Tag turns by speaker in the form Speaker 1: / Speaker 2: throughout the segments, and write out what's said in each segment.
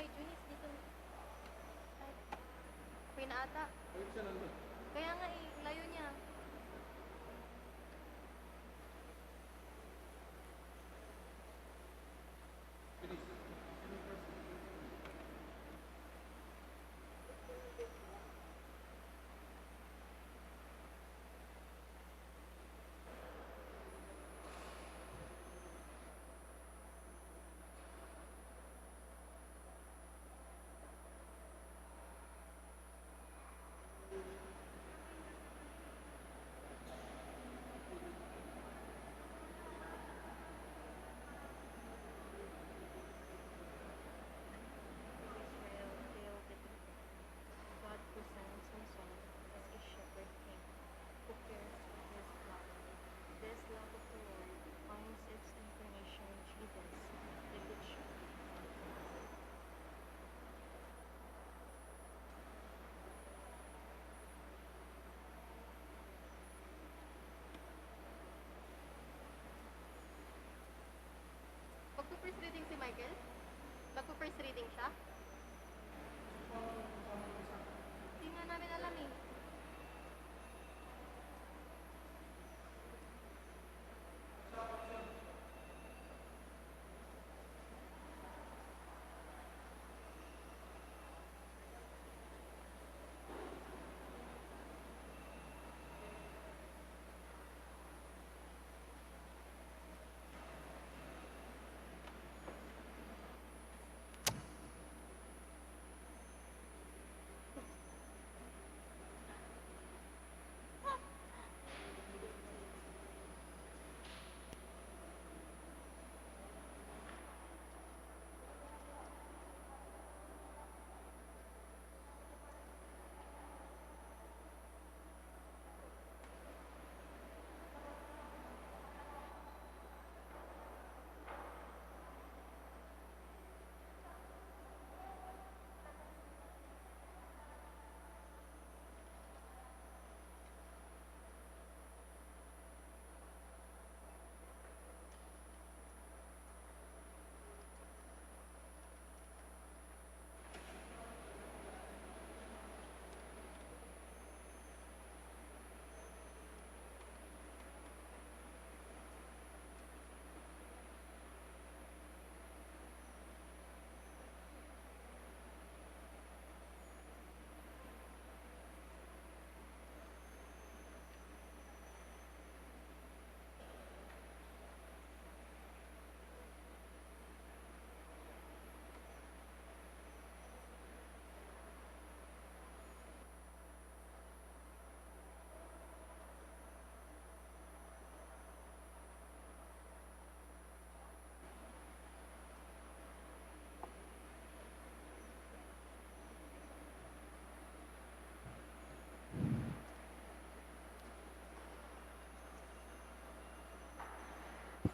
Speaker 1: kay Junis dito. Ay, pinaata. Kaya nga eh, layo niya. God presents himself as a shepherd king who cares for his flock. This love of the Lord finds its incarnation in Jesus, the good shepherd. Magpo-first reading si Michael? Magpo-first reading siya? Hindi nga namin alam eh.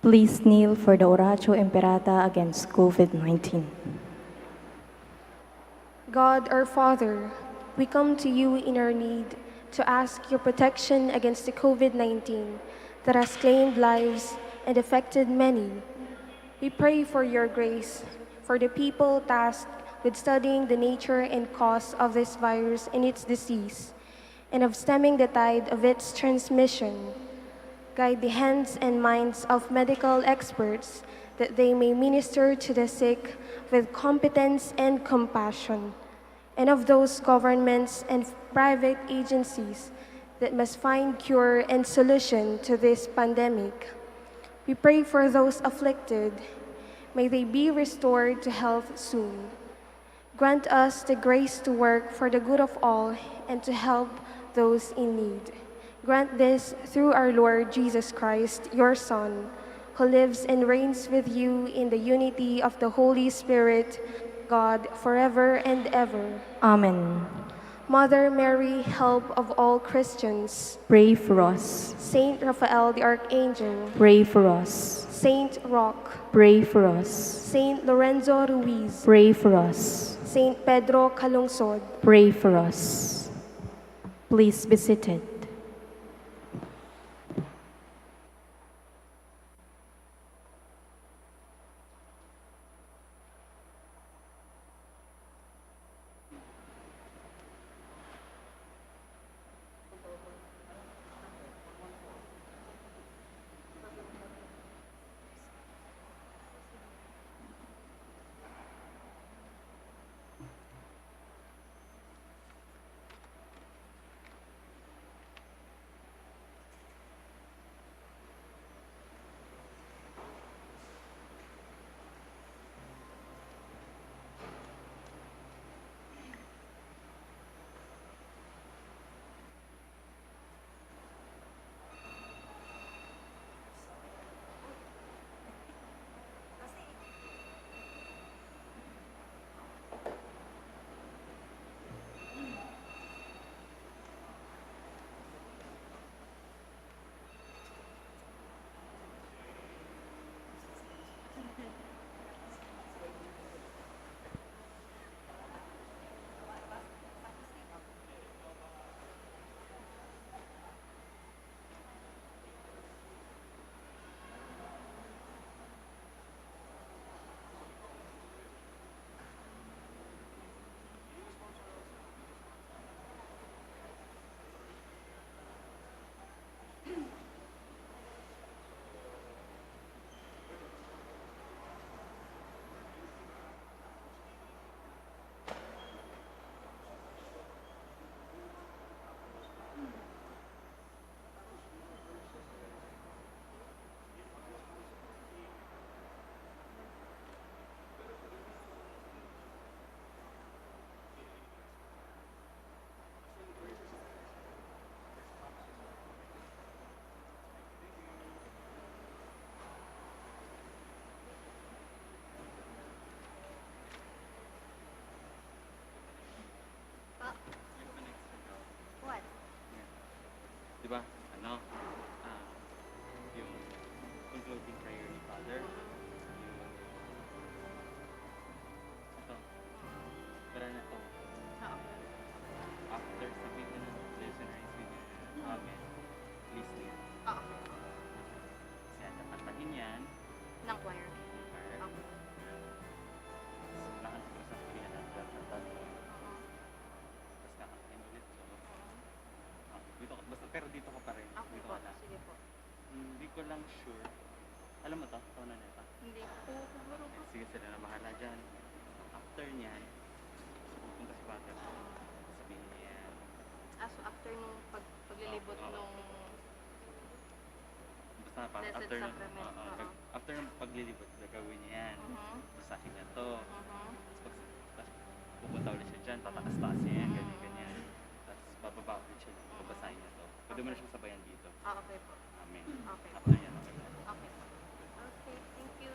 Speaker 2: Please kneel for the Oratio Imperata against COVID-19.
Speaker 3: God our Father, we come to you in our need to ask your protection against the COVID-19 that has claimed lives and affected many. We pray for your grace for the people tasked with studying the nature and cause of this virus and its disease, and of stemming the tide of its transmission. Guide the hands and minds of medical experts that they may minister to the sick with competence and compassion, and of those governments and private agencies that must find cure and solution to this pandemic. We pray for those afflicted. May they be restored to health soon. Grant us the grace to work for the good of all and to help those in need. Grant this through our Lord Jesus Christ, your Son, who lives and reigns with you in the unity of the Holy Spirit, God, forever and ever.
Speaker 2: Amen.
Speaker 3: Mother Mary, help of all Christians.
Speaker 2: Pray for us.
Speaker 3: Saint Raphael the Archangel.
Speaker 2: Pray for us.
Speaker 3: Saint Roque.
Speaker 2: Pray for us.
Speaker 3: Saint Lorenzo Ruiz.
Speaker 2: Pray for us.
Speaker 3: Saint Pedro Calungsod.
Speaker 2: Pray for us. Please be seated.
Speaker 4: di ba, ano, ah, yung concluding prayer ni Father, yung, ito, para na to,
Speaker 1: Okay.
Speaker 4: after sabihin ng listeners, amen, please kneel.
Speaker 1: Okay.
Speaker 4: Kasi nakantahin yan,
Speaker 1: Ng choir.
Speaker 4: prayer,
Speaker 1: Okay.
Speaker 4: lahat siguro sa pilihan ng tatatan mo,
Speaker 1: Oo.
Speaker 4: tapos kakantahin ulit, so,
Speaker 1: Oo.
Speaker 4: dito, basta, pero dito ka pa rin,
Speaker 1: Okay
Speaker 4: dito
Speaker 1: po.
Speaker 4: ka na.
Speaker 1: Sige po.
Speaker 4: Hindi ko lang sure, alam mo to, ito na neta.
Speaker 1: Hindi po. Siguro po.
Speaker 4: Sige, sila na bahala dyan. After niyan, pupunta si Father. Sabihin niya yan.
Speaker 1: So after nung paglilibot
Speaker 4: Oo.
Speaker 1: nung
Speaker 4: Basta pa,
Speaker 1: Blessed
Speaker 4: after,
Speaker 1: Sacrament, oo.
Speaker 4: after ng paglilibot, gagawin niya yan.
Speaker 1: Mhm.
Speaker 4: Basahin niya to.
Speaker 1: Mhm.
Speaker 4: Tapos pupunta ulit siya dyan, tatakas-taas niya yan, ganyan-ganyan. Tapos bababa ulit siya, babasahin niya to. Pwede mo na siyang sabayan dito.
Speaker 1: Okay po.
Speaker 4: Amen.
Speaker 1: Okay.
Speaker 4: After yan, okay na.
Speaker 1: Okay po. Okay, thank you.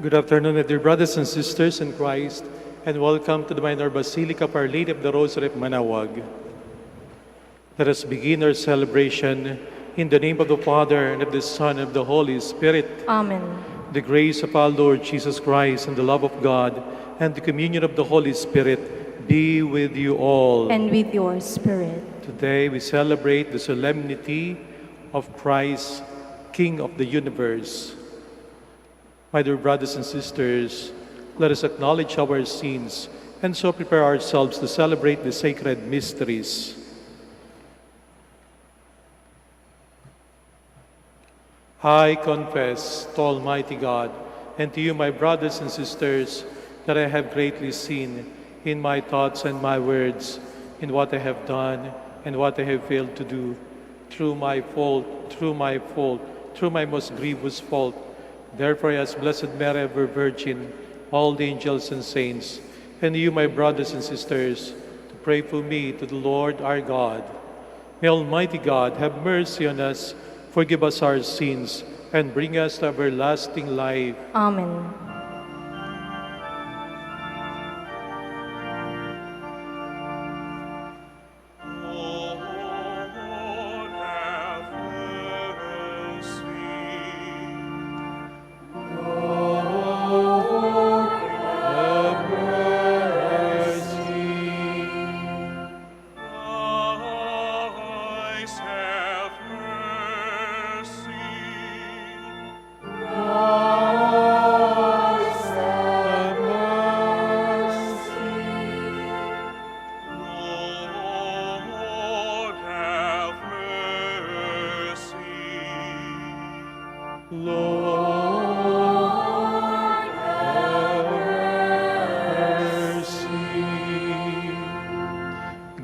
Speaker 5: Good afternoon, my dear brothers and sisters in Christ, and welcome to the Minor Basilica of Our Lady of the Rosary of Manaoag. Let us begin our celebration in the name of the Father, and of the Son, and of the Holy Spirit.
Speaker 2: Amen.
Speaker 5: The grace of our Lord Jesus Christ, and the love of God, and the communion of the Holy Spirit be with you all.
Speaker 2: And with your spirit.
Speaker 5: Today we celebrate the solemnity of Christ, King of the universe. My dear brothers and sisters, let us acknowledge our sins and so prepare ourselves to celebrate the sacred mysteries. I confess to Almighty God and to you, my brothers and sisters, that I have greatly sinned in my thoughts and my words, in what I have done and what I have failed to do, through my most grievous fault. Therefore, as Blessed Mary, ever Virgin, all the angels and saints, and you, my brothers and sisters, to pray for me to the Lord our God. May Almighty God have mercy on us, forgive us our sins, and bring us to everlasting life.
Speaker 2: Amen.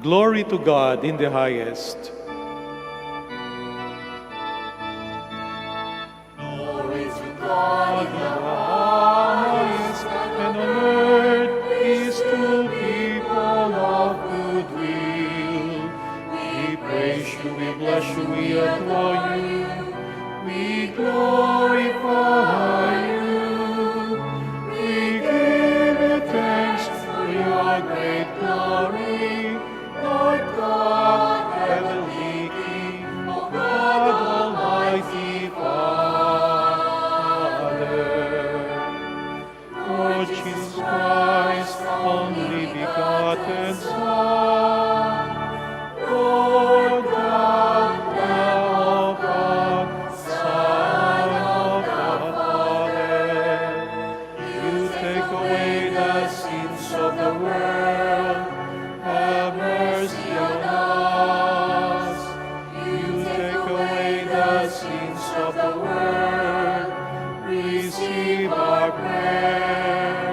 Speaker 5: Glory to God in the highest.
Speaker 6: Glory to God in the
Speaker 5: highest, and on earth peace to people of good will. We praise you, we bless you, we adore you, we glorify you. We give you thanks for your great glory. Lord God, heavenly King, O God, Almighty Father. Lord Jesus Christ, only begotten Son, Lord God, Lamb of God, Son of the Father, you take away the sins of the world. Have mercy on us. You take away the sins of the world. Receive our prayer.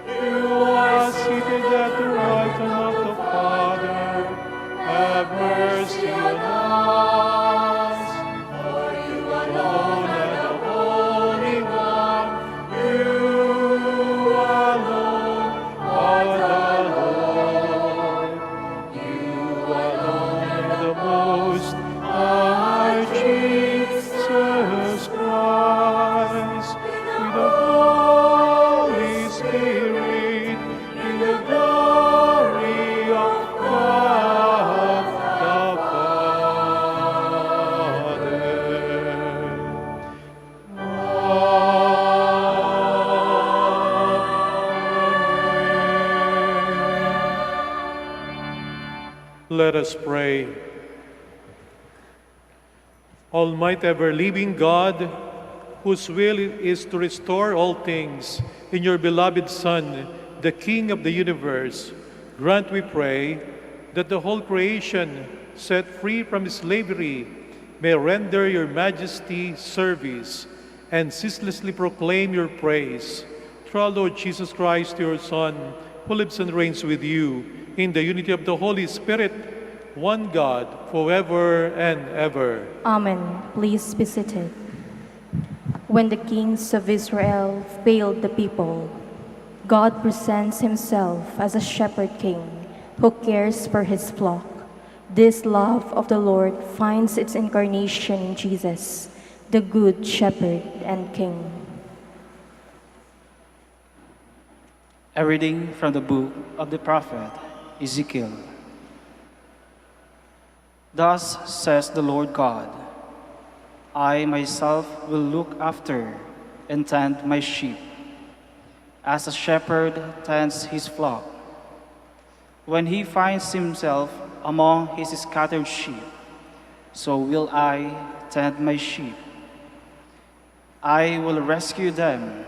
Speaker 5: You are seated at the right hand of the Father. Have mercy on us. For you alone are the Holy One. You alone are the Lord. Most High Jesus Christ, with the Holy Spirit, in the glory of God the Father. Let us pray. Almighty ever-living God, whose will is to restore all things in your beloved Son, the King of the universe, grant, we pray, that the whole creation, set free from slavery, may render your majesty service and ceaselessly proclaim your praise. Through our Lord Jesus Christ, your Son, who lives and reigns with you in the unity of the Holy Spirit, one God, forever and ever.
Speaker 2: Amen. Please be seated. When the kings of Israel failed the people, God presents himself as a shepherd king who cares for his flock. This love of the Lord finds its incarnation in Jesus, the good shepherd and king.
Speaker 7: A reading from the book of the prophet Ezekiel. Thus says the Lord God, I myself will look after and tend my sheep, as a shepherd tends his flock. When he finds himself among his scattered sheep, so will I tend my sheep. I will rescue them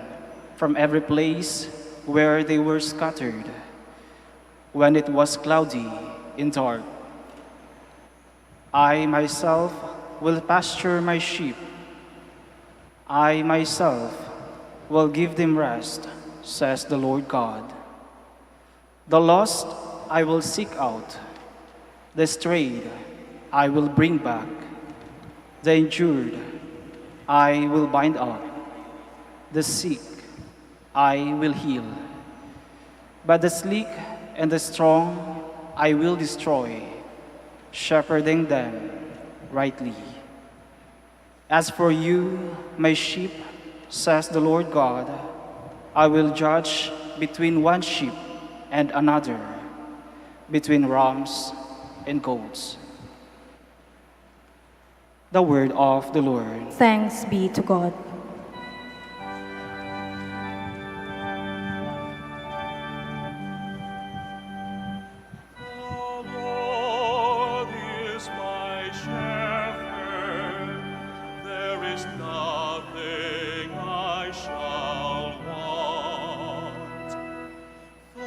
Speaker 7: from every place where they were scattered, when it was cloudy and dark. I myself will pasture my sheep. I myself will give them rest, says the Lord God. The lost I will seek out, the strayed I will bring back, the injured I will bind up, the sick I will heal. But the sleek and the strong I will destroy, shepherding them rightly. As for you, my sheep, says the Lord God, I will judge between one sheep and another, between rams and goats. The word of the Lord.
Speaker 2: Thanks be to God.
Speaker 6: The Lord is my shepherd, there is nothing I shall want. The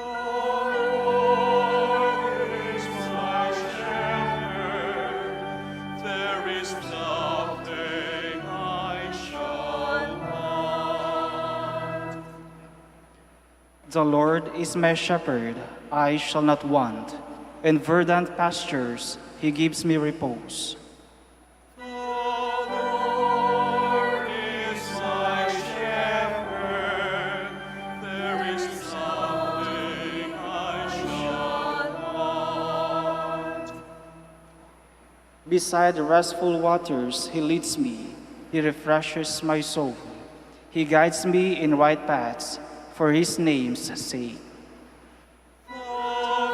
Speaker 6: Lord is my shepherd, there is nothing I shall want.
Speaker 7: The Lord is my shepherd, I shall not want. In verdant pastures he gives me repose.
Speaker 6: The Lord is my shepherd, there is nothing I shall want.
Speaker 7: Beside the restful waters he leads me, he refreshes my soul. He guides me in right paths for his name's sake.
Speaker 6: The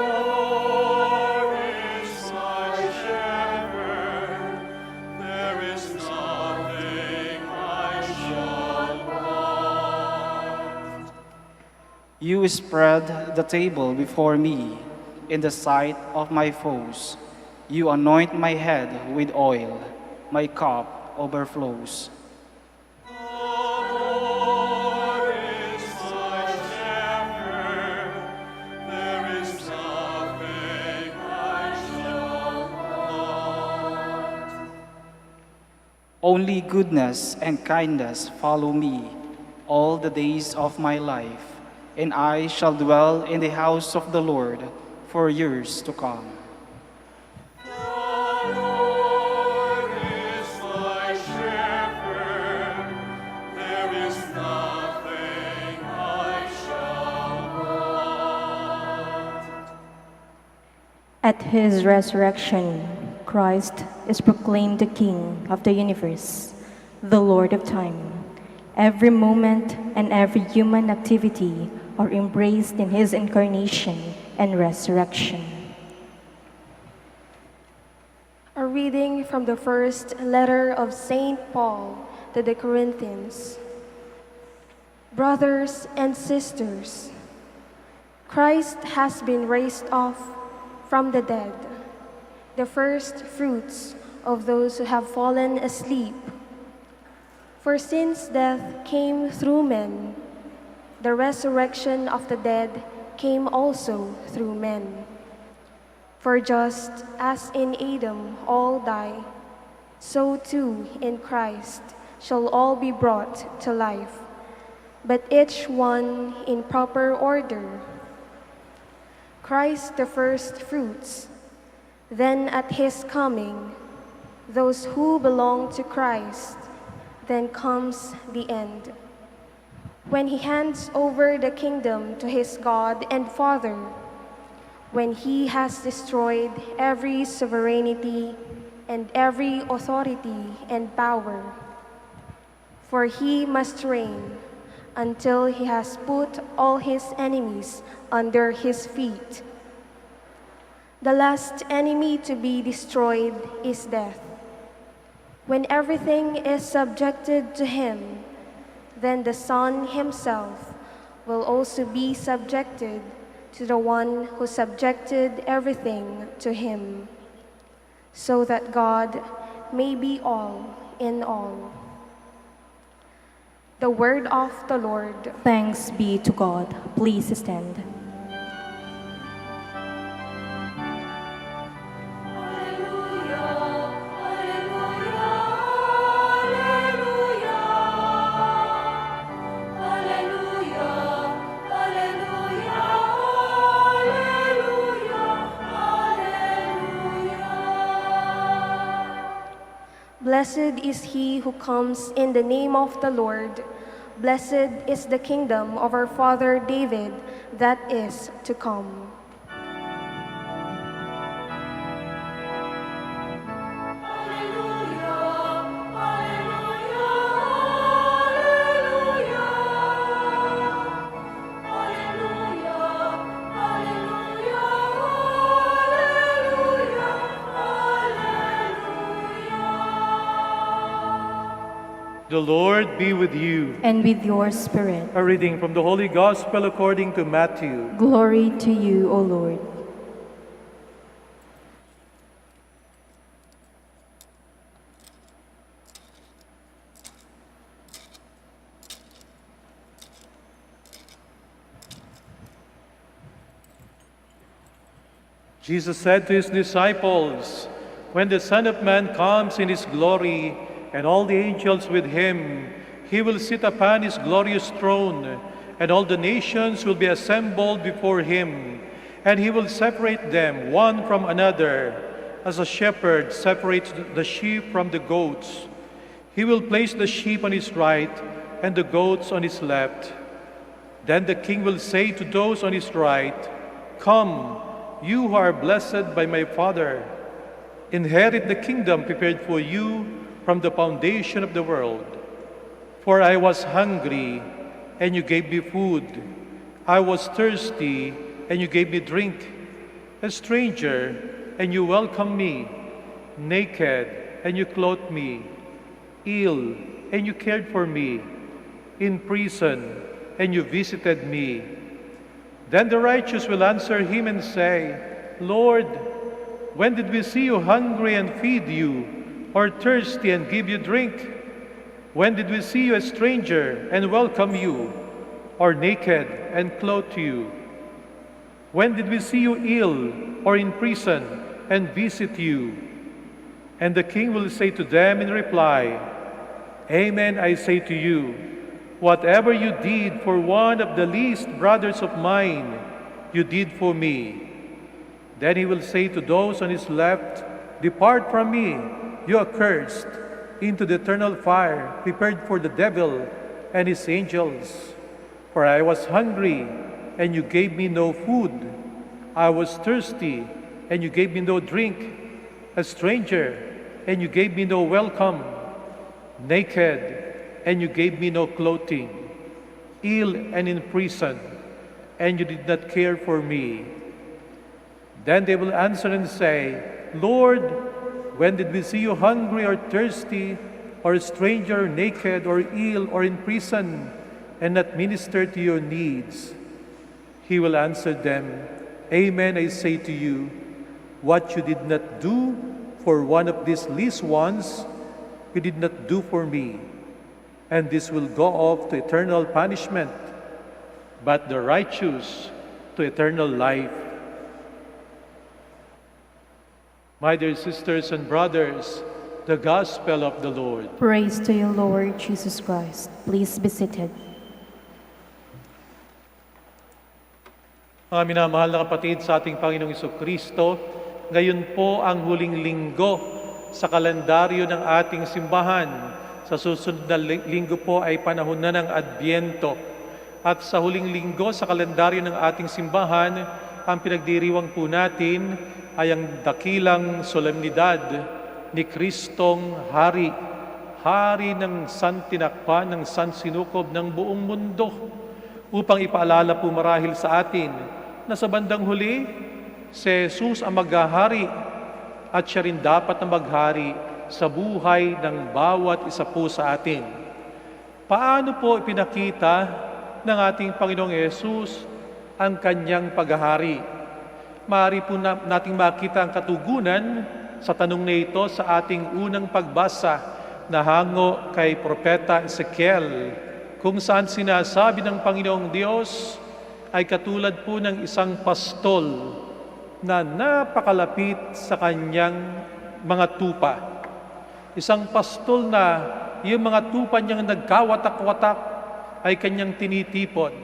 Speaker 6: Lord is my shepherd, there is nothing I shall want.
Speaker 7: You spread the table before me in the sight of my foes. You anoint my head with oil, my cup overflows.
Speaker 6: The Lord is my shepherd, there is nothing I shall want.
Speaker 7: Only goodness and kindness follow me all the days of my life, and I shall dwell in the house of the Lord for years to come.
Speaker 6: The Lord is my shepherd, there is nothing I shall want.
Speaker 2: At his resurrection, Christ is proclaimed the King of the universe, the Lord of time. Every moment and every human activity are embraced in his incarnation and resurrection.
Speaker 3: A reading from the first letter of St. Paul to the Corinthians. Brothers and sisters, Christ has been raised off from the dead, the first fruits of those who have fallen asleep. For since death came through men, the resurrection of the dead came also through men. For just as in Adam all die, so too in Christ shall all be brought to life, but each one in proper order. Christ the first fruits, then at his coming, those who belong to Christ, then comes the end, when he hands over the kingdom to his God and Father, when he has destroyed every sovereignty and every authority and power. For he must reign until he has put all his enemies under his feet. The last enemy to be destroyed is death. When everything is subjected to him, then the Son himself will also be subjected to the one who subjected everything to him, so that God may be all in all. The word of the Lord.
Speaker 2: Thanks be to God. Please stand.
Speaker 3: Blessed is he who comes in the name of the Lord. Blessed is the kingdom of our father David that is to come.
Speaker 5: The Lord be with you.
Speaker 2: And with your spirit.
Speaker 5: A reading from the Holy Gospel according to Matthew.
Speaker 2: Glory to you, O Lord.
Speaker 5: Jesus said to his disciples, "When the Son of Man comes in his glory, and all the angels with him, he will sit upon his glorious throne, and all the nations will be assembled before him, and he will separate them one from another, as a shepherd separates the sheep from the goats. He will place the sheep on his right and the goats on his left. Then the king will say to those on his right, 'Come, you who are blessed by my Father, inherit the kingdom prepared for you from the foundation of the world. For I was hungry, and you gave me food. I was thirsty, and you gave me drink. A stranger, and you welcomed me. Naked, and you clothed me. Ill, and you cared for me. In prison, and you visited me.' Then the righteous will answer him and say, 'Lord, when did we see you hungry and feed you, or thirsty and give you drink? When did we see you a stranger and welcome you, or naked and clothe you? When did we see you ill or in prison and visit you?' And the king will say to them in reply, 'Amen, I say to you, whatever you did for one of the least brothers of mine, you did for me.' Then he will say to those on his left, 'Depart from me, you accursed, into the eternal fire prepared for the devil and his angels. For I was hungry, and you gave me no food. I was thirsty, and you gave me no drink. A stranger, and you gave me no welcome. Naked, and you gave me no clothing. Ill and in prison, and you did not care for me.' Then they will answer and say, 'Lord, when did we see you hungry or thirsty, or a stranger, naked, or ill, or in prison, and not minister to your needs?' He will answer them, 'Amen, I say to you, what you did not do for one of these least ones, you did not do for me.' And this will go off to eternal punishment, but the righteous to eternal life." My dear sisters and brothers, the Gospel of the Lord.
Speaker 2: Praise to you, Lord Jesus Christ. Please be seated.
Speaker 5: Mga minamahal na kapatid sa ating Panginoong Kristo, ngayon po ang huling linggo sa kalendaryo ng ating simbahan. Sa susunod na linggo po ay panahon na ng Adbyento. At sa huling linggo sa kalendaryo ng ating simbahan, ang pinagdiriwang po natin ay ang dakilang solemnidad ni Kristong Hari, hari ng santinakpan, ng sansinukob ng buong mundo, upang ipaalala po marahil sa atin na sa bandang huli, si Jesus ang maghahari at siya rin dapat na maghari sa buhay ng bawat isa po sa atin. Paano po ipinakita ng ating Panginoong Yesus ang kanyang paghahari? Maaari po nating makita ang katugunan sa tanong na ito sa ating unang pagbasa na hango kay Propeta Ezekiel, kung saan sinasabi ng Panginoong Diyos ay katulad po ng isang pastol na napakalapit sa kanyang mga tupa. Isang pastol na yung mga tupa niyang nagkawatak-watak ay kanyang tinitipon.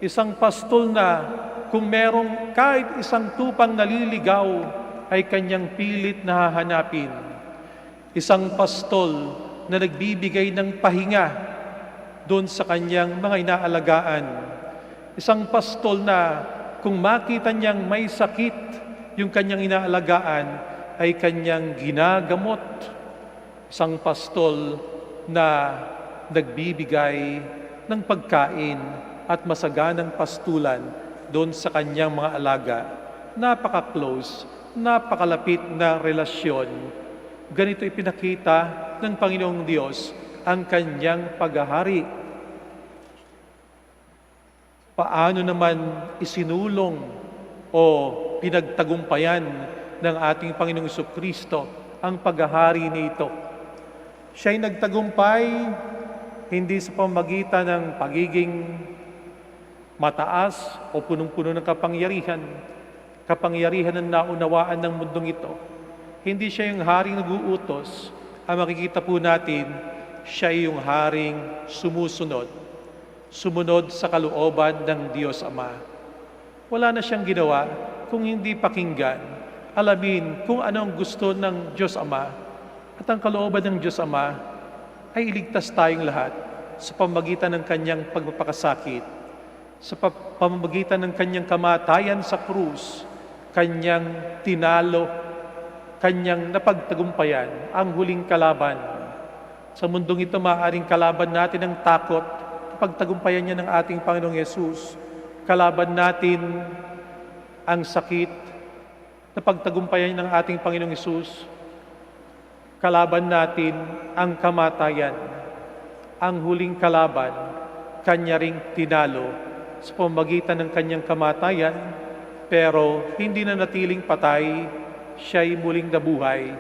Speaker 5: Isang pastol na kung merong kahit isang tupang naliligaw ay kanyang pilit na hahanapin. Isang pastol na nagbibigay ng pahinga doon sa kanyang mga inaalagaan. Isang pastol na kung makita niyang may sakit yung kanyang inaalagaan ay kanyang ginagamot. Isang pastol na nagbibigay ng pagkain at masaganang pastulan doon sa kanyang mga alaga. Napaka-close, napakalapit na relasyon. Ganito ipinakita ng Panginoong Diyos ang kanyang paghahari. Paano naman isinulong o pinagtagumpayan ng ating Panginoong Jesucristo ang paghahari nito? Siya'y nagtagumpay hindi sa pamamagitan ng pagiging mataas o punong-puno ng kapangyarihan, kapangyarihan ng naunawaan ng mundong ito. Hindi siya yung haring nag-uutos. Ang makikita po natin, siya yung haring sumusunod. Sumunod sa kalooban ng Diyos Ama. Wala na siyang ginawa kung hindi pakinggan, alamin kung ano ang gusto ng Diyos Ama. At ang kalooban ng Diyos Ama ay iligtas tayong lahat sa pamamagitan ng kanyang pagpapakasakit, sa pamamagitan ng kanyang kamatayan sa krus, kanyang tinalo, kanyang napagtagumpayan ang huling kalaban. Sa mundong ito, maaaring kalaban natin ang takot, pagtagumpayan niya ng ating Panginoong Yesus. Kalaban natin ang sakit, na pagtagumpayan ng ating Panginoong Yesus. Kalaban natin ang kamatayan, ang huling kalaban, kanya ring tinalo sa pamamagitan ng kanyang kamatayan, pero hindi na natiling patay, siya'y muling nabuhay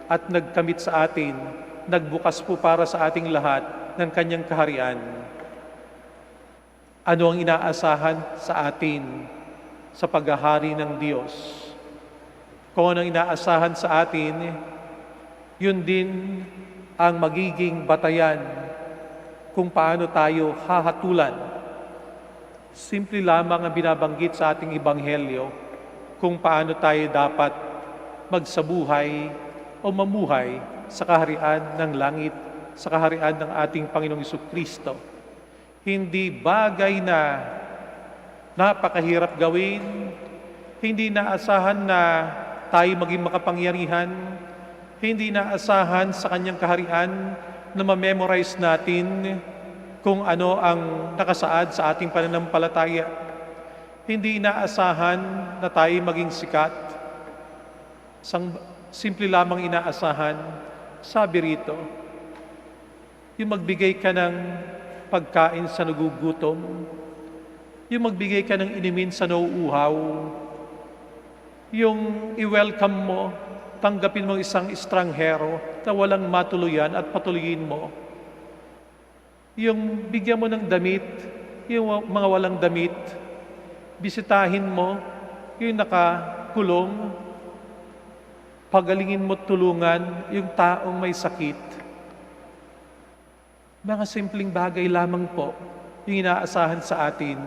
Speaker 5: at nagkamit sa atin, nagbukas po para sa ating lahat ng kanyang kaharian. Ano ang inaasahan sa atin sa paghahari ng Diyos? Kung ano ang inaasahan sa atin, yun din ang magiging batayan kung paano tayo hahatulan. Simple lamang ang binabanggit sa ating Ebanghelyo kung paano tayo dapat magsabuhay o mamuhay sa kaharian ng langit, sa kaharian ng ating Panginoong Jesucristo. Hindi bagay na napakahirap gawin, hindi naasahan na tayo maging makapangyarihan, hindi naasahan sa kanyang kaharian na ma-memorize natin kung ano ang nakasaad sa ating pananampalataya. Hindi inaasahan na tayo maging sikat. Simple lamang inaasahan, sabi rito, yung magbigay ka ng pagkain sa nagugutom, yung magbigay ka ng inimin sa nauuhaw, yung i-welcome mo, tanggapin mo isang estranghero na walang matuluyan at patuloyin mo. Yung bigyan mo ng damit, yung mga walang damit, bisitahin mo, yung nakakulong, pagalingin mo tulungan yung taong may sakit. Mga simpleng bagay lamang po yung inaasahan sa atin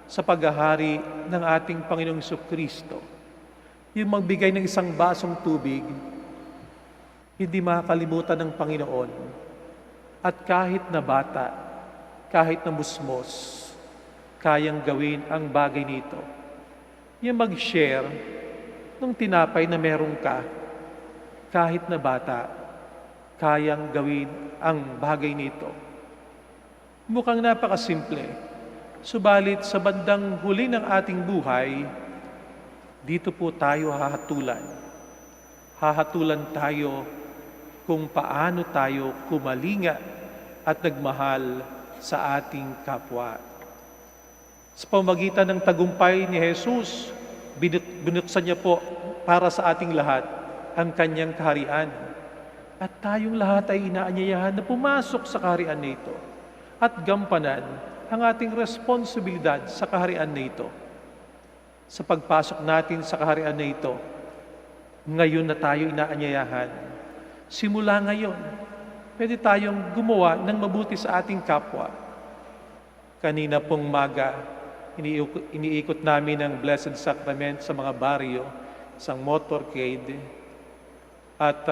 Speaker 5: sa paghahari ng ating Panginoong Jesucristo. Yung magbigay ng isang basong tubig, hindi makakalimutan ng Panginoon. At kahit na bata, kahit na musmos, kayang gawin ang bagay nito. Yung mag-share ng tinapay na meron ka, kahit na bata, kayang gawin ang bagay nito. Mukhang napakasimple, subalit sa bandang huli ng ating buhay, dito po tayo hahatulan. Hahatulan tayo kung paano tayo kumalinga at nagmahal sa ating kapwa. Sa pamagitan ng tagumpay ni Jesus, binuksan niya po para sa ating lahat ang kanyang kaharian. At tayong lahat ay inaanyayahan na pumasok sa kaharian nito at gampanan ang ating responsibilidad sa kaharian nito. Sa pagpasok natin sa kaharian nito, ngayon na tayo inaanyayahan. Simula ngayon, pwede tayong gumawa ng mabuti sa ating kapwa. Kanina pong maga, iniikot namin ang Blessed Sacrament sa mga baryo, isang motorcade. At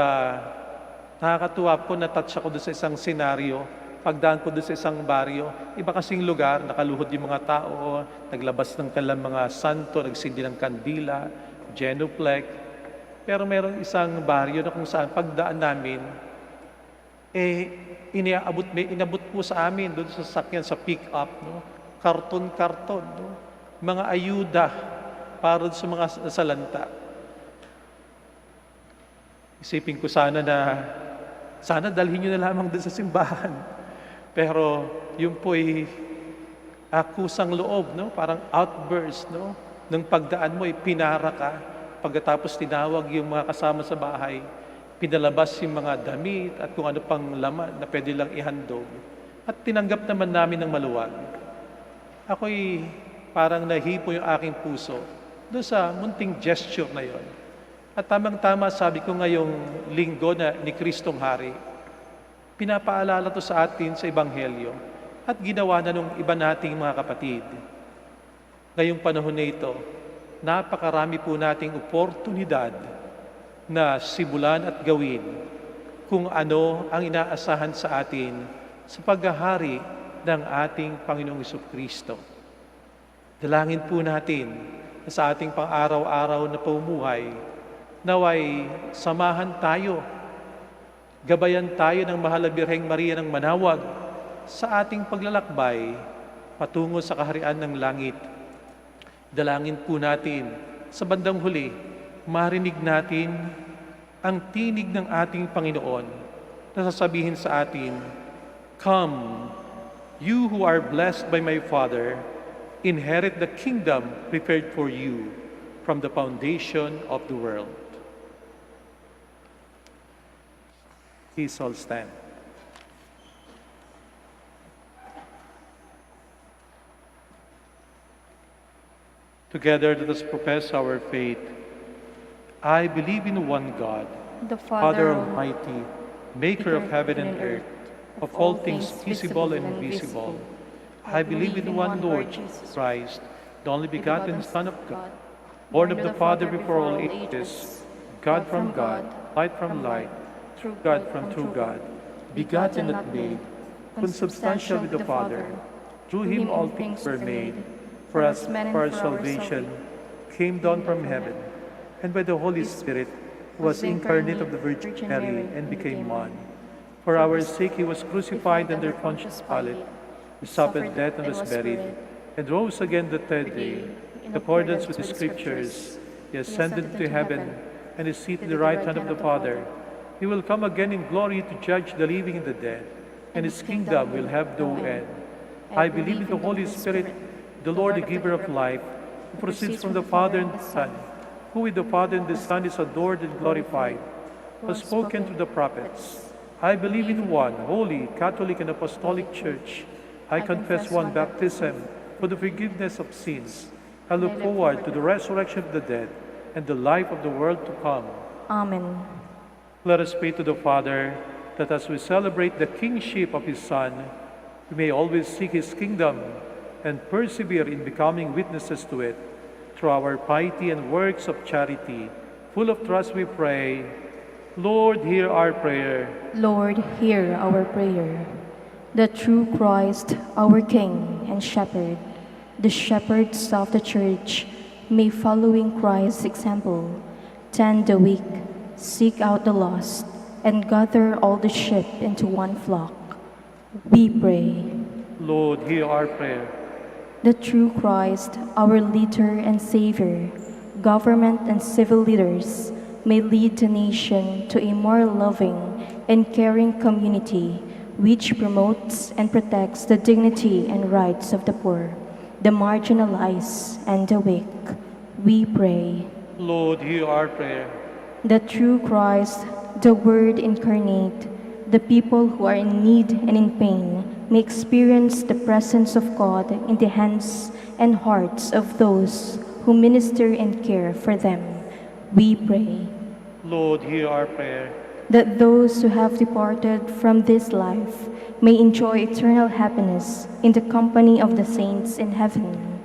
Speaker 5: nakakatuwa po, na-touch ako doon sa isang senaryo. Pagdaan ko doon sa isang baryo, iba kasing lugar, nakaluhod yung mga tao, naglabas ng kanilang mga santo, nagsindi ng kandila, genuflect. Pero meron isang baryo na kung saan pagdaan namin, inabot po sa amin doon sa sasakyan, sa pick-up, no? Karton-karton, no? Mga ayuda para sa mga salanta. Isipin ko sana dalhin nyo na lamang doon sa simbahan. Pero yun po ay kusang loob, no? Parang outburst, no? Nung pagdaan mo, pinara ka. Pagkatapos tinawag yung mga kasama sa bahay, pinalabas yung mga damit at kung ano pang laman na pwede lang ihandog. At tinanggap naman namin ng maluwag. Ako'y parang nahipo yung aking puso doon sa munting gesture na yon. At tamang-tama sabi ko ngayong linggo na ni Kristong Hari, pinapaalala to sa atin sa Ebanghelyo at ginawa na nung iba nating mga kapatid. Ngayong panahon na ito, napakarami po nating oportunidad na simulan at gawin kung ano ang inaasahan sa atin sa paghahari ng ating Panginoong Jesucristo. Dalangin po natin na sa ating pang-araw-araw na pamumuhay, naway samahan tayo, gabayan tayo ng Mahal na Birheng Maria ng Manaoag sa ating paglalakbay patungo sa kaharian ng langit. Dalangin po natin sa bandang huli, marinig natin ang tinig ng ating Panginoon na sasabihin sa atin, "Come, you who are blessed by my Father, inherit the kingdom prepared for you from the foundation of the world." Please all stand. Together, let us profess our faith. I believe in one God,
Speaker 2: The
Speaker 5: Father Almighty, maker of heaven and earth, of all things visible and invisible. I believe in one Lord Jesus Christ, the only begotten Son of God, born of the Father before all ages, God from God, light from light, true God from true God, begotten not made, consubstantial with the Father. Through him all things were made. For us, for our salvation, came down from heaven, and by the Holy Spirit was incarnate of the Virgin Mary and became man. For our sake he was crucified under Pontius Pilate. He suffered death and was buried, and rose again the third day. In accordance with the Scriptures, he ascended to heaven, and is seated at the right hand of the Father. He will come again in glory to judge the living and the dead, and his kingdom will have no end. I believe in the Holy Spirit, the Lord, the giver of life, who proceeds from the Father and the Son, who with the Father and the Son is adored and glorified, who has spoken through the prophets. I believe in one holy, Catholic, and Apostolic Church. I confess one baptism for the forgiveness of sins. I look forward to the resurrection of the dead and the life of the world to come.
Speaker 2: Amen.
Speaker 5: Let us pray to the Father that as we celebrate the kingship of His Son, we may always seek His kingdom and persevere in becoming witnesses to it. Through our piety and works of charity, full of trust we pray, Lord, hear our prayer.
Speaker 2: Lord, hear our prayer. The true Christ, our King and Shepherd, the shepherds of the Church, may following Christ's example, tend the weak, seek out the lost, and gather all the sheep into one flock. We pray.
Speaker 5: Lord, hear our prayer.
Speaker 2: The true Christ, our leader and Savior, government and civil leaders may lead the nation to a more loving and caring community which promotes and protects the dignity and rights of the poor, the marginalized, and the weak. We pray.
Speaker 5: Lord, hear our prayer.
Speaker 2: The true Christ, the Word incarnate, the people who are in need and in pain may experience the presence of God in the hands and hearts of those who minister and care for them. We pray.
Speaker 5: Lord, hear our prayer.
Speaker 2: That those who have departed from this life may enjoy eternal happiness in the company of the saints in heaven.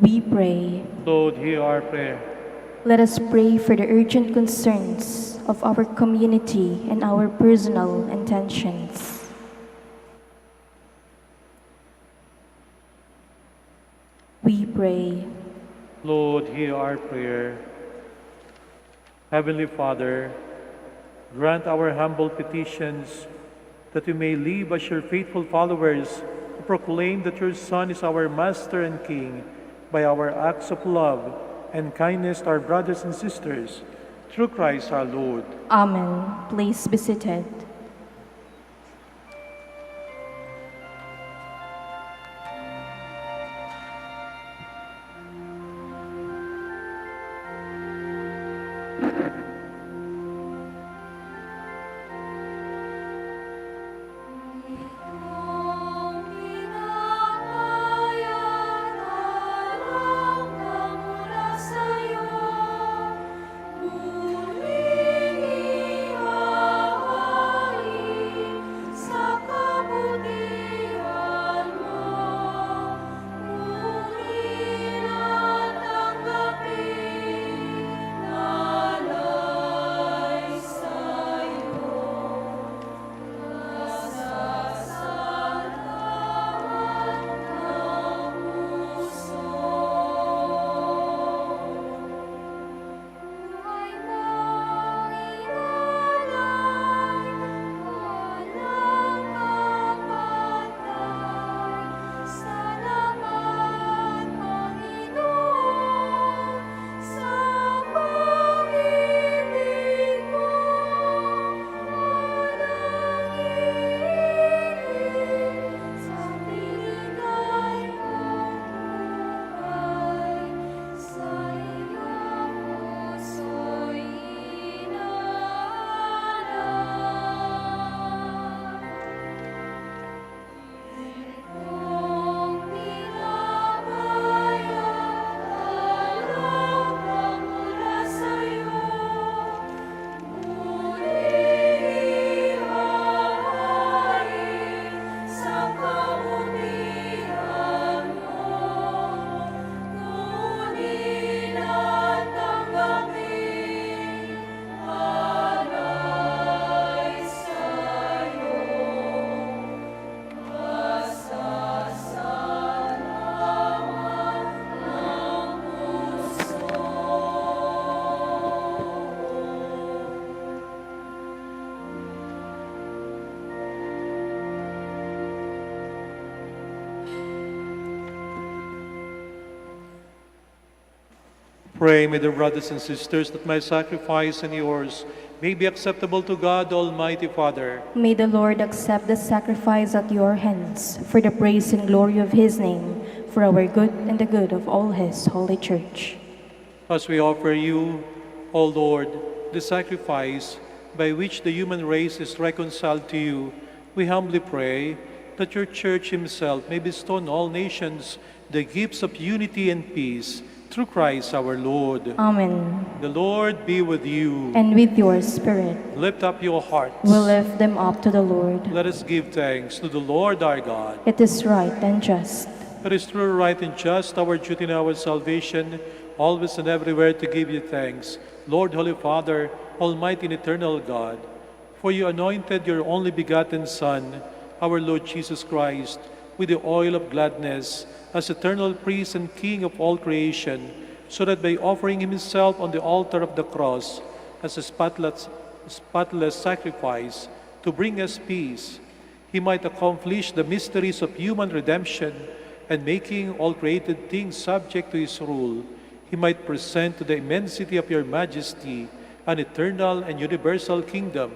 Speaker 2: We pray.
Speaker 5: Lord, hear our prayer.
Speaker 2: Let us pray for the urgent concerns of our community and our personal intentions. We pray.
Speaker 5: Lord, hear our prayer. Heavenly Father, grant our humble petitions that we may live as your faithful followers to proclaim that your Son is our Master and King by our acts of love and kindness to our brothers and sisters, through Christ our Lord.
Speaker 2: Amen. Please be seated.
Speaker 5: Pray, my dear brothers and sisters, that my sacrifice and yours may be acceptable to God, Almighty Father.
Speaker 2: May the Lord accept the sacrifice at your hands for the praise and glory of his name, for our good and the good of all his holy church.
Speaker 5: As we offer you, O Lord, the sacrifice by which the human race is reconciled to you, we humbly pray that your church himself may bestow on all nations the gifts of unity and peace, through Christ our Lord.
Speaker 2: Amen.
Speaker 5: The Lord be with you.
Speaker 2: And with your spirit,
Speaker 5: Lift up your hearts.
Speaker 2: we lift them up to the Lord.
Speaker 5: Let us give thanks to the Lord our God.
Speaker 2: It is right and just.
Speaker 5: It is true, right, and just, our duty and our salvation, always and everywhere to give you thanks, Lord, Holy Father, Almighty and eternal God. For you anointed your only begotten Son, our Lord Jesus Christ, with the oil of gladness, as eternal priest and king of all creation, so that by offering himself on the altar of the cross as a spotless spotless sacrifice to bring us peace, he might accomplish the mysteries of human redemption and making all created things subject to his rule, he might present to the immensity of your majesty an eternal and universal kingdom,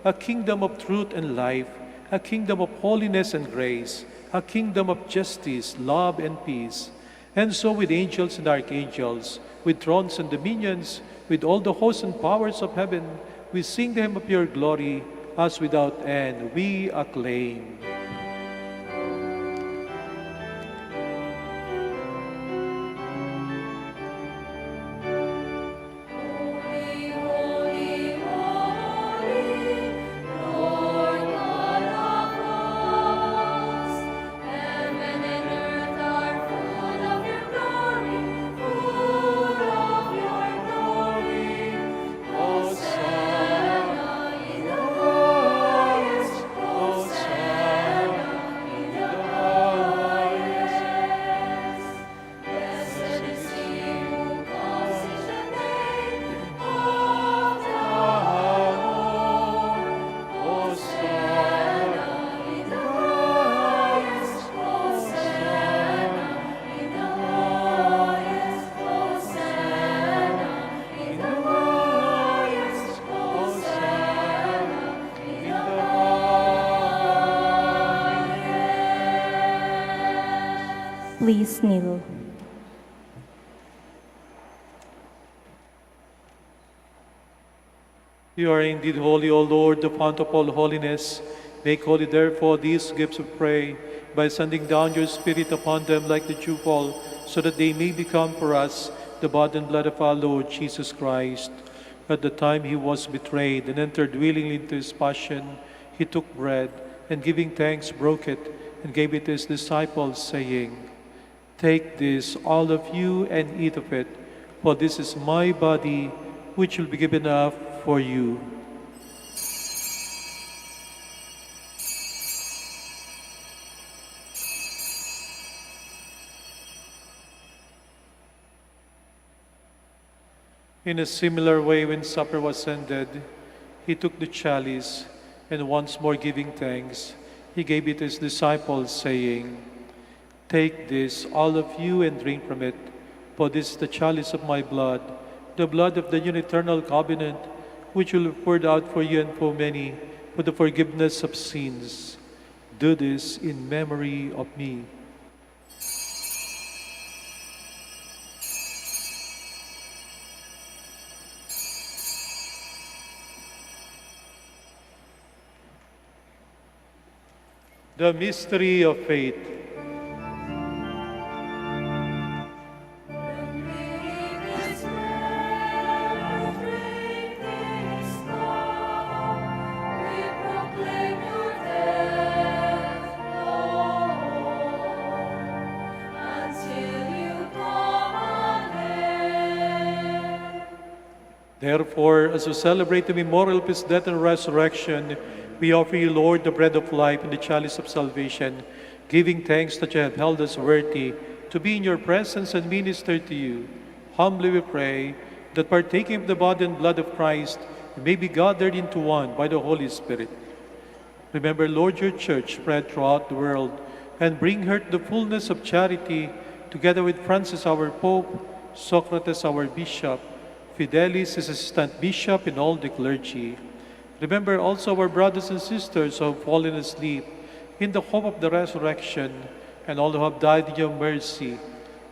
Speaker 5: a kingdom of truth and life, a kingdom of holiness and grace, a kingdom of justice, love, and peace. And so with angels and archangels, with thrones and dominions, with all the hosts and powers of heaven, we sing the hymn of your glory, as without end we acclaim.
Speaker 2: Please kneel.
Speaker 5: You are indeed holy, O Lord, the fount of all holiness. Make holy, therefore, these gifts, we pray, by sending down your Spirit upon them like the dewfall, so that they may become for us the body and blood of our Lord Jesus Christ. At the time he was betrayed and entered willingly into his passion, he took bread, and giving thanks, broke it, and gave it to his disciples, saying, "Take this, all of you, and eat of it, for this is my body, which will be given up for you." In a similar way, when supper was ended, he took the chalice, and once more giving thanks, he gave it to his disciples, saying, "Take this, all of you, and drink from it, for this is the chalice of my blood, the blood of the new eternal covenant, which will be poured out for you and for many, for the forgiveness of sins. Do this in memory of me." The mystery of faith. Therefore, as we celebrate the memorial of his death and resurrection, we offer you, Lord, the bread of life and the chalice of salvation, giving thanks that you have held us worthy to be in your presence and minister to you. Humbly we pray that partaking of the body and blood of Christ, we may be gathered into one by the Holy Spirit. Remember, Lord, your church spread throughout the world, and bring her to the fullness of charity, together with Francis our Pope, Socrates our Bishop, Fidelis his assistant bishop, and all the clergy. Remember also our brothers and sisters who have fallen asleep in the hope of the resurrection, and all who have died in your mercy.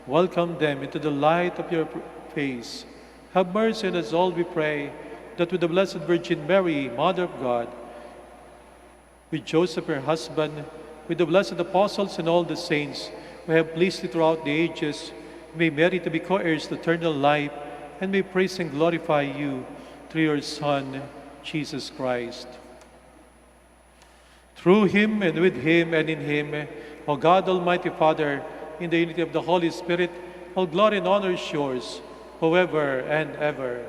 Speaker 5: Welcome them into the light of your face. Have mercy on us all, we pray, that with the Blessed Virgin Mary, Mother of God, with Joseph her husband, with the blessed apostles and all the saints who have pleased you throughout the ages, may merit to be co-heirs to eternal life, and may praise and glorify you through your Son, Jesus Christ. Through him, and with him, and in him, O God, Almighty Father, in the unity of the Holy Spirit, all glory and honor is yours, forever and ever.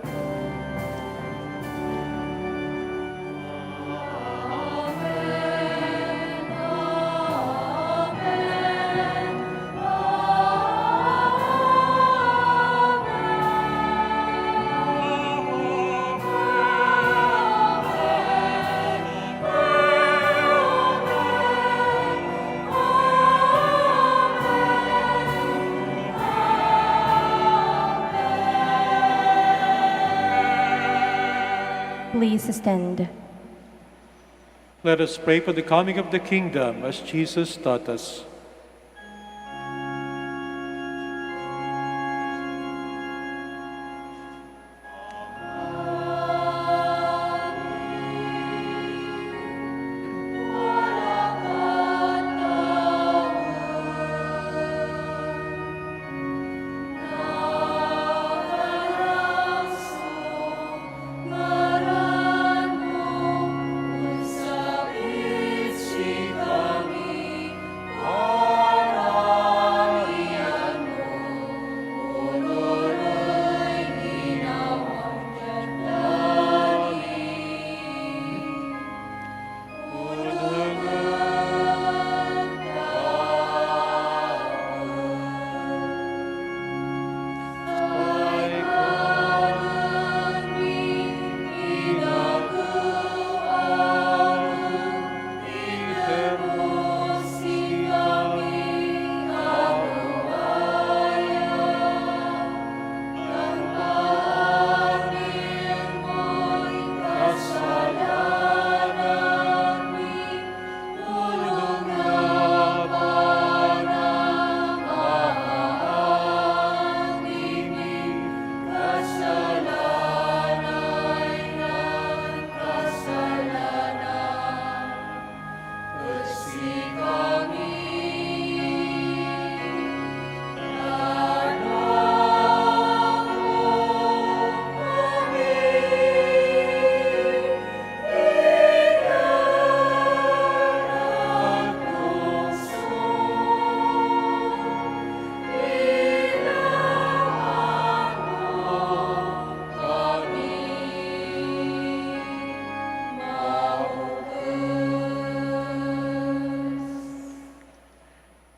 Speaker 2: Please stand.
Speaker 5: Let us pray for the coming of the kingdom as Jesus taught us.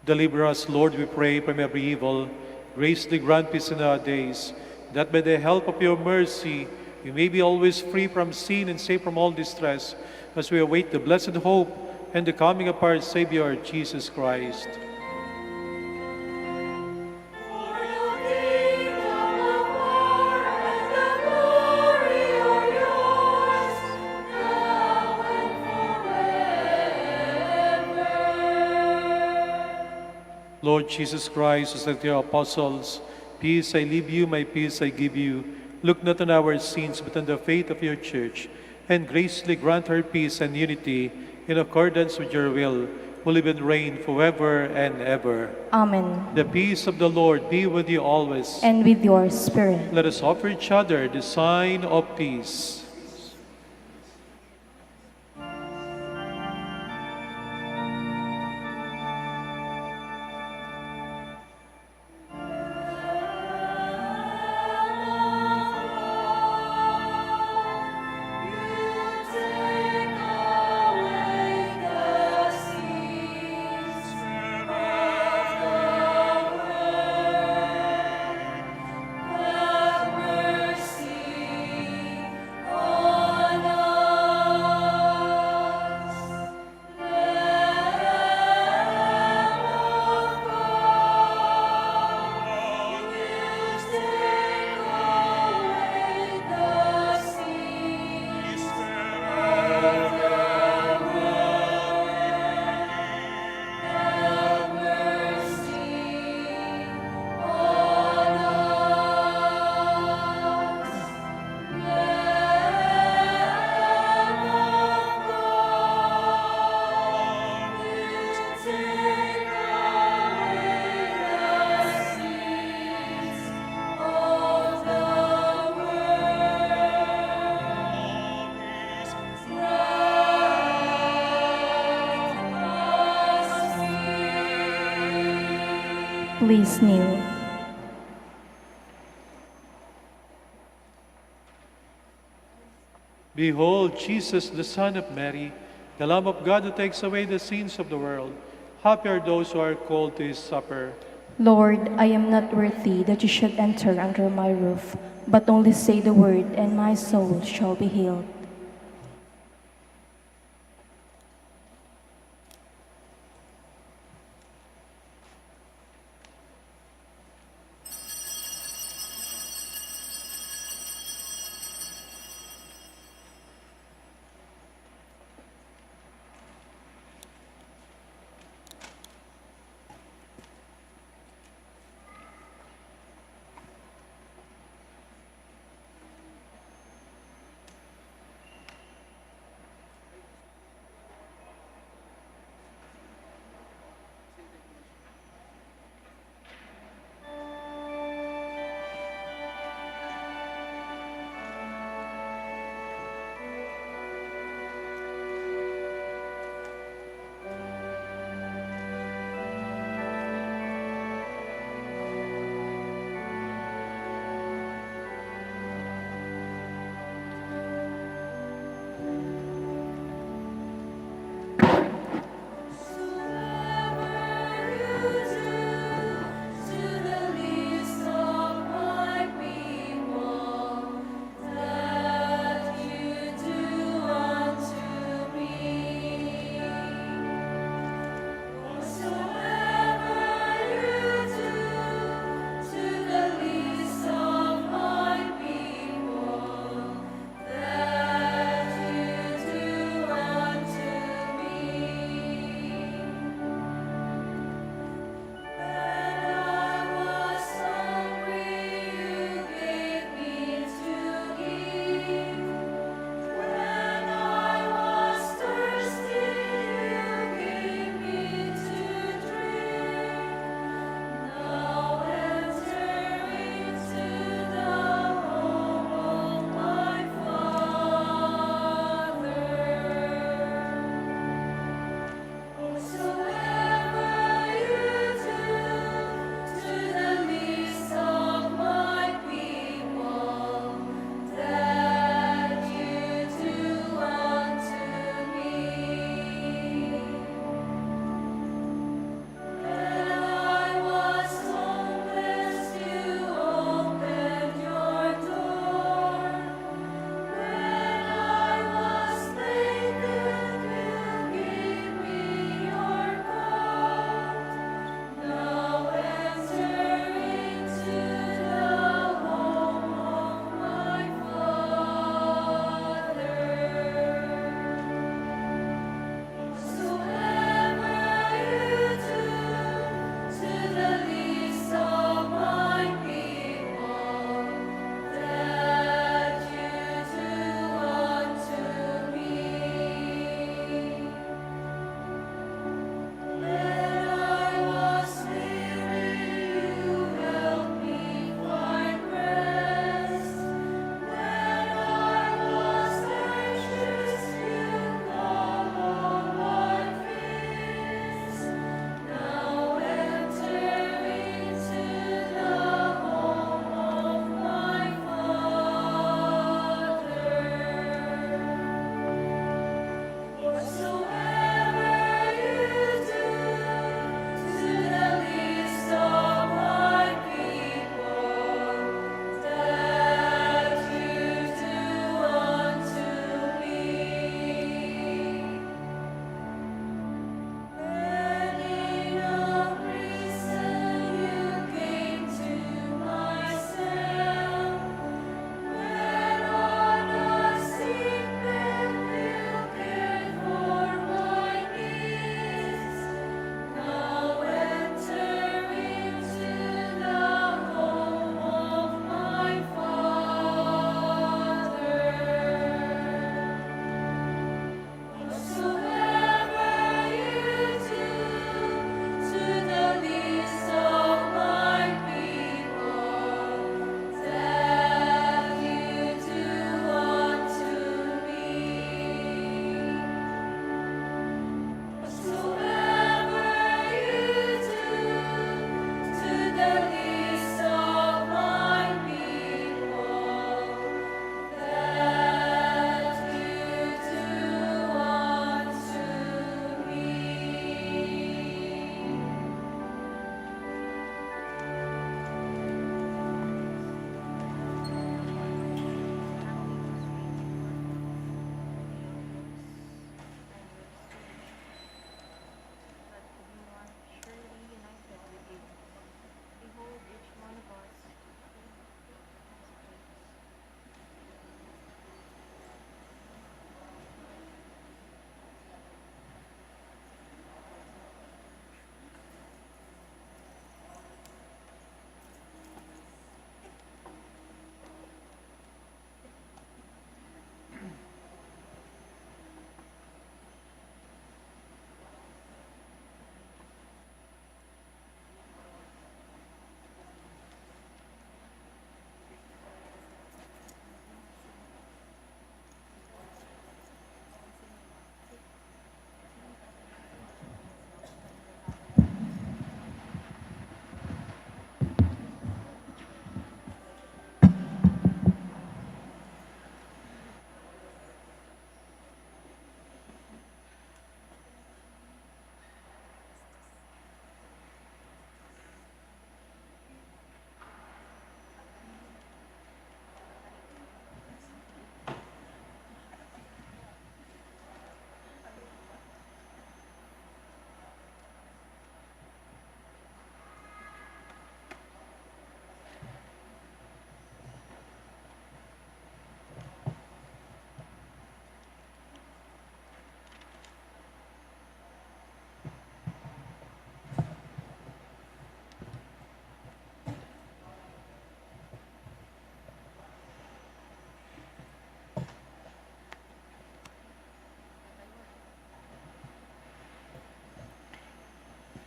Speaker 5: Deliver us, Lord, we pray, from every evil. Graciously grant peace in our days, that by the help of your mercy we may be always free from sin and safe from all distress, as we await the blessed hope and the coming of our Savior, Jesus Christ. Lord Jesus Christ, who said to your apostles, "Peace I leave you, my peace I give you," look not on our sins, but on the faith of your church, and graciously grant her peace and unity in accordance with your will, who live and reign forever and ever.
Speaker 2: Amen.
Speaker 5: The peace of the Lord be with you always.
Speaker 2: And with your spirit.
Speaker 5: Let us offer each other the sign of peace.
Speaker 2: Please kneel.
Speaker 5: Behold, Jesus, the Son of Mary, the Lamb of God who takes away the sins of the world. Happy are those who are called to his supper.
Speaker 2: Lord, I am not worthy that you should enter under my roof, but only say the word, and my soul shall be healed.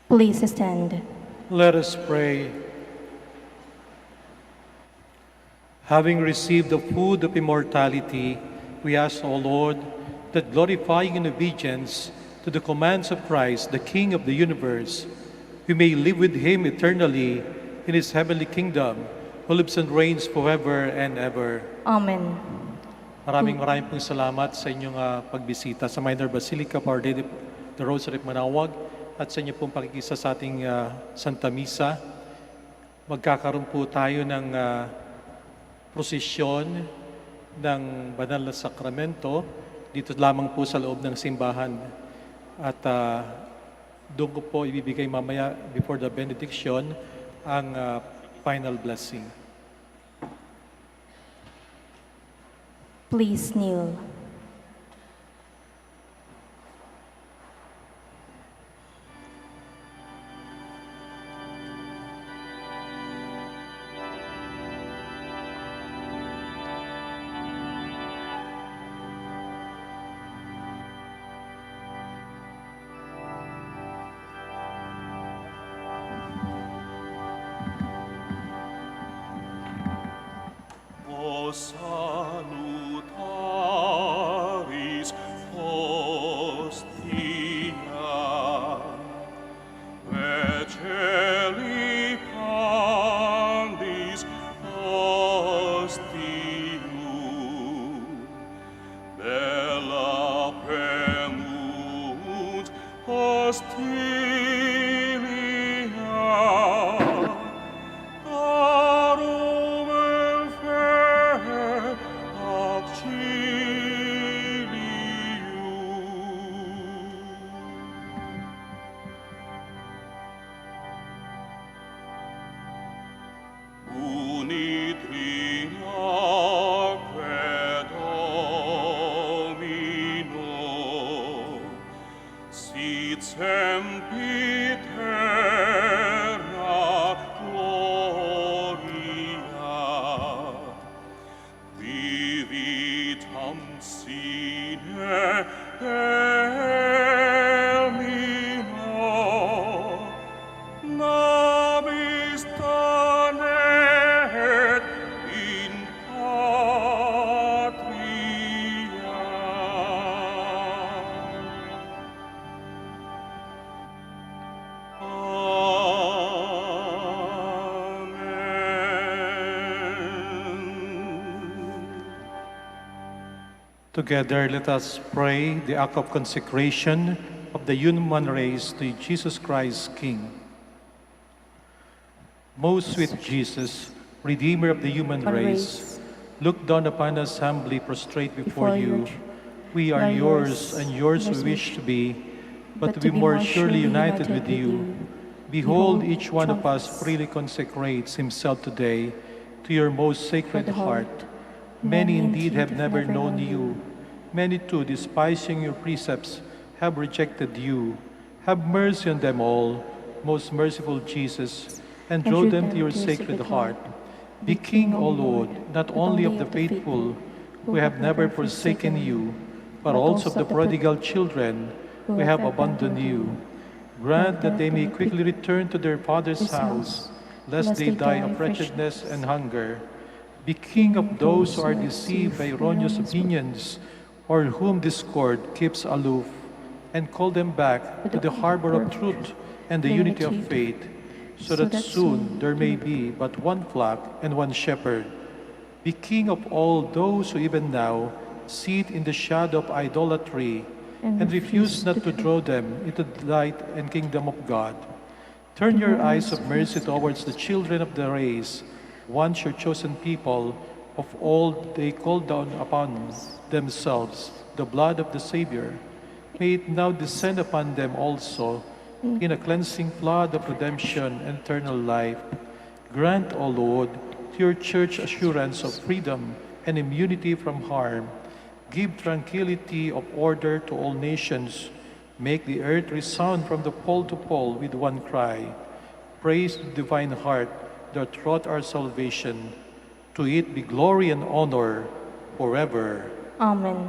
Speaker 2: Please stand.
Speaker 5: Let us pray. Having received the food of immortality, we ask, O Lord, that glorifying in obedience to the commands of Christ, the King of the universe, we may live with Him eternally in His heavenly kingdom, who lives and reigns forever and ever.
Speaker 2: Amen.
Speaker 5: Maraming pong salamat sa inyong pagbisita sa Minor Basilica of Our Lady of the Rosary of Manaoag at sa inyong pong pakikisa sa ating Santa Misa. Magkakaroon po tayo ng prosesyon ng banal na sakramento dito lamang po sa loob ng simbahan. At doon ko po ibibigay mamaya before the benediction ang final blessing.
Speaker 2: Please kneel.
Speaker 6: O salutaris hostia, Veceli pandis hostium, bella premunt hostilia, arum sit sempiterna gloria, vivitam sine Emino, nobis tanet in patria.
Speaker 5: Together, let us pray the act of consecration of the human race to Jesus Christ, King. Most sweet Jesus, Redeemer of the human race, look down upon us humbly prostrate before you. We are yours, and yours we wish to be, but to be more surely united with you. Behold, each one of us freely consecrates himself today to your most sacred heart. Many indeed have never known you. Many too, despising your precepts, have rejected you. Have mercy on them all, most merciful Jesus, and draw them to your sacred heart. Be King, O Lord, not only of the faithful who have never forsaken you, but also of the prodigal children who have abandoned you. Grant that they may quickly return to their Father's house, lest they die of wretchedness and hunger. Be King of those who are deceived by erroneous opinions, or whom discord keeps aloof, and call them back to the harbor of truth and the unity of faith, so that soon there may be but one flock and one shepherd. Be King of all those who even now sit in the shadow of idolatry, and refuse not to draw them into the light and kingdom of God. Turn your eyes of mercy towards the children of the race, once your chosen people. Of all they call down upon themselves the blood of the Savior. May it now descend upon them also in a cleansing flood of redemption and eternal life. Grant, O Lord, to your church assurance of freedom and immunity from harm. Give tranquility of order to all nations. Make the earth resound from the pole to pole with one cry. Praise the divine heart that wrought our salvation. To it be glory and honor forever.
Speaker 2: Amen.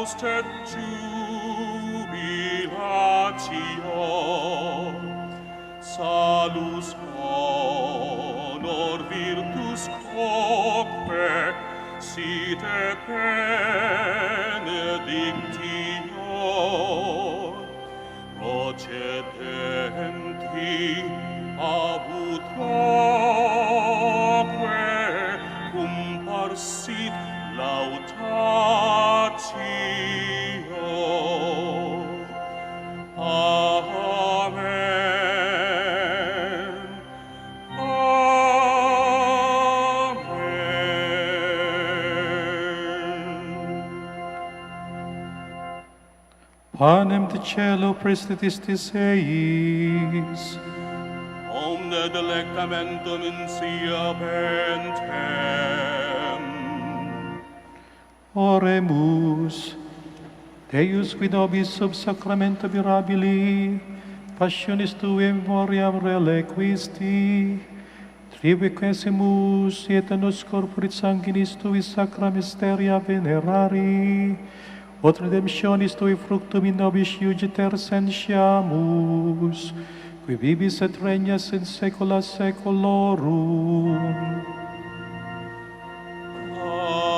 Speaker 6: Faust et jubilatio, salus honor virtus quoque, sit et benedictio, procedenti abut loque, comparsit laudatio. Amen. Amen.
Speaker 5: Panem de cielo prestitis eis.
Speaker 6: Omne delectamentum in sia pentem.
Speaker 5: Oremus. Deus qui nobis sub sacramento mirabili, passionis tuae memoriam reliquisti, triviquesimus et nos corporis sanguinis tui sacra mysteria venerari, ut redemptionis tui fructum in nobis iugiter sentiamus, qui vivis et regnas in saecula saeculorum.
Speaker 6: Amen.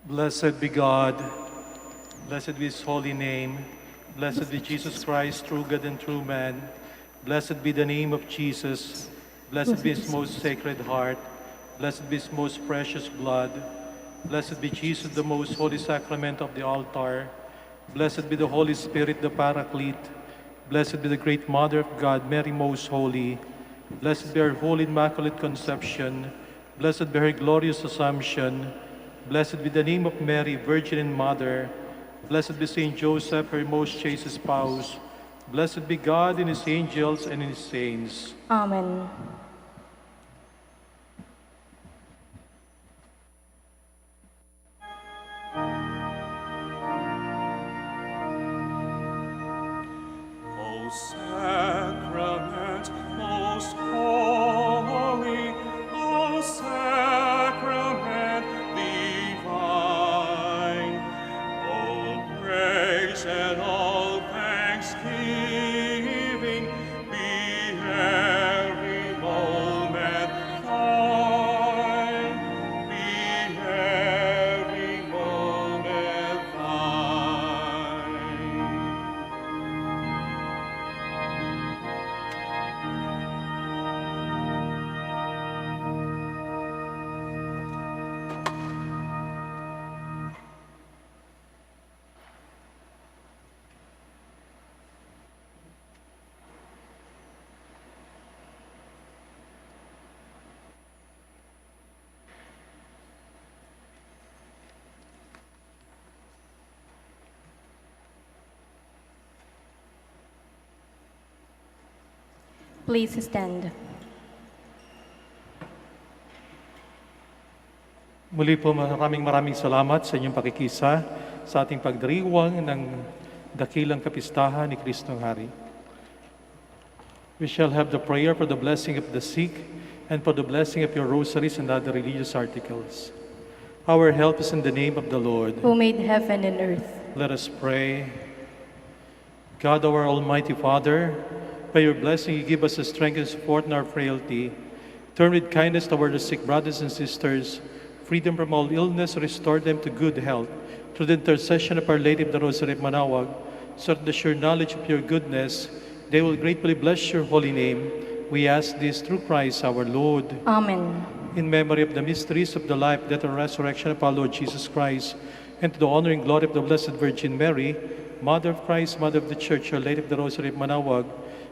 Speaker 5: Blessed be God, blessed be His holy name, blessed be Jesus Christ, true God and true man, blessed be the name of Jesus, blessed be His most sacred heart, blessed be His most precious blood, blessed be Jesus, the most holy sacrament of the altar, blessed be the Holy Spirit, the Paraclete, blessed be the great Mother of God, Mary most holy, blessed be her holy immaculate conception, blessed be her glorious assumption, blessed be the name of Mary, Virgin and Mother. Blessed be Saint Joseph, her most chaste spouse. Blessed be God in His angels and in His saints.
Speaker 2: Amen.
Speaker 6: O sacrament most holy, O sacrament divine, all praise and all thanksgiving be every moment thine, be every moment thine.
Speaker 2: Please stand.
Speaker 5: Muli po maraming salamat sa inyong pakikisa sa ating pagdiriwang ng dakilang kapistahan ni Kristong Hari. We shall have the prayer for the blessing of the sick and for the blessing of your rosaries and other religious articles. Our help is in the name of the Lord.
Speaker 2: Who made heaven and earth?
Speaker 5: Let us pray. God, our Almighty Father, by your blessing you give us the strength and support in our frailty. Turn with kindness toward the sick brothers and sisters, freedom from all illness, restore them to good health. Through the intercession of Our Lady of the Rosary of Manaoag, so that the sure knowledge of your goodness, they will gratefully bless your holy name. We ask this through Christ our Lord.
Speaker 2: Amen.
Speaker 5: In memory of the mysteries of the life, death, and resurrection of our Lord Jesus Christ, and to the honor and glory of the Blessed Virgin Mary, Mother of Christ, Mother of the Church, Our Lady of the Rosary of Manaoag,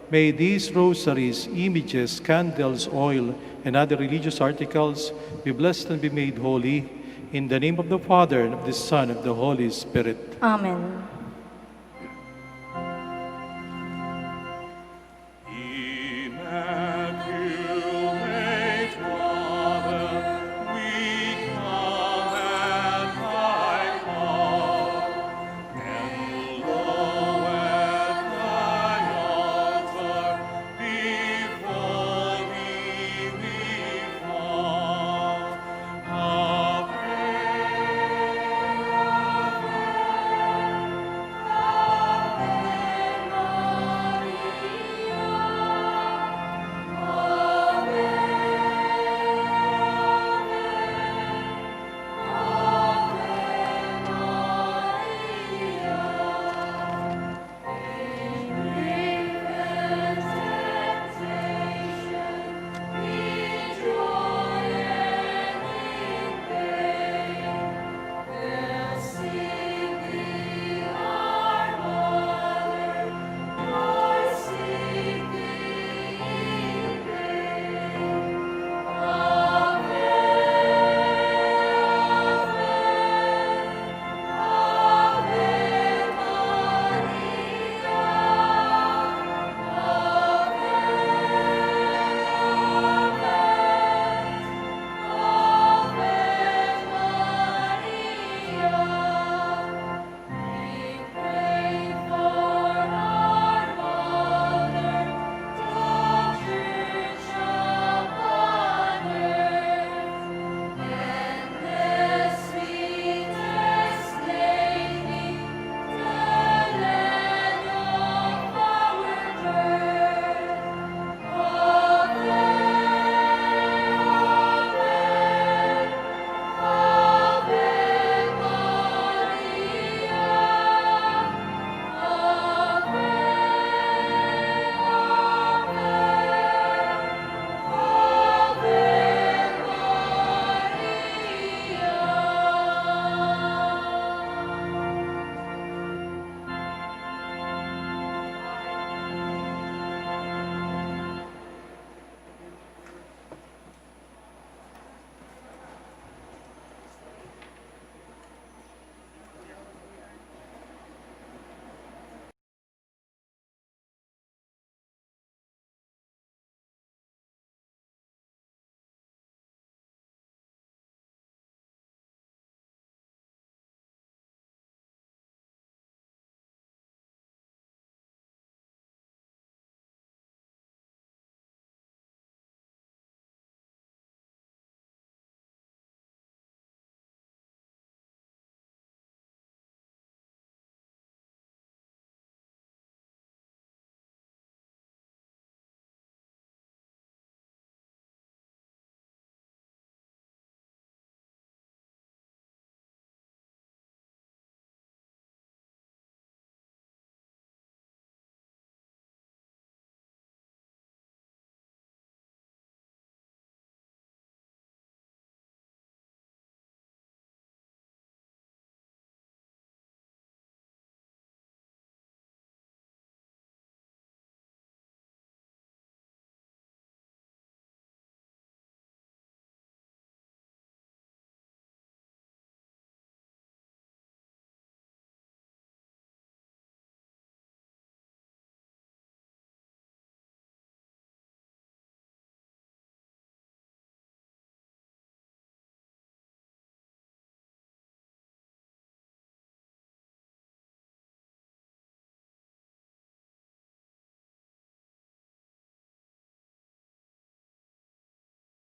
Speaker 5: may these rosaries, images, candles, oil, and other religious articles be blessed and be made holy. In the name of the Father, and of the Son, and of the Holy Spirit.
Speaker 2: Amen.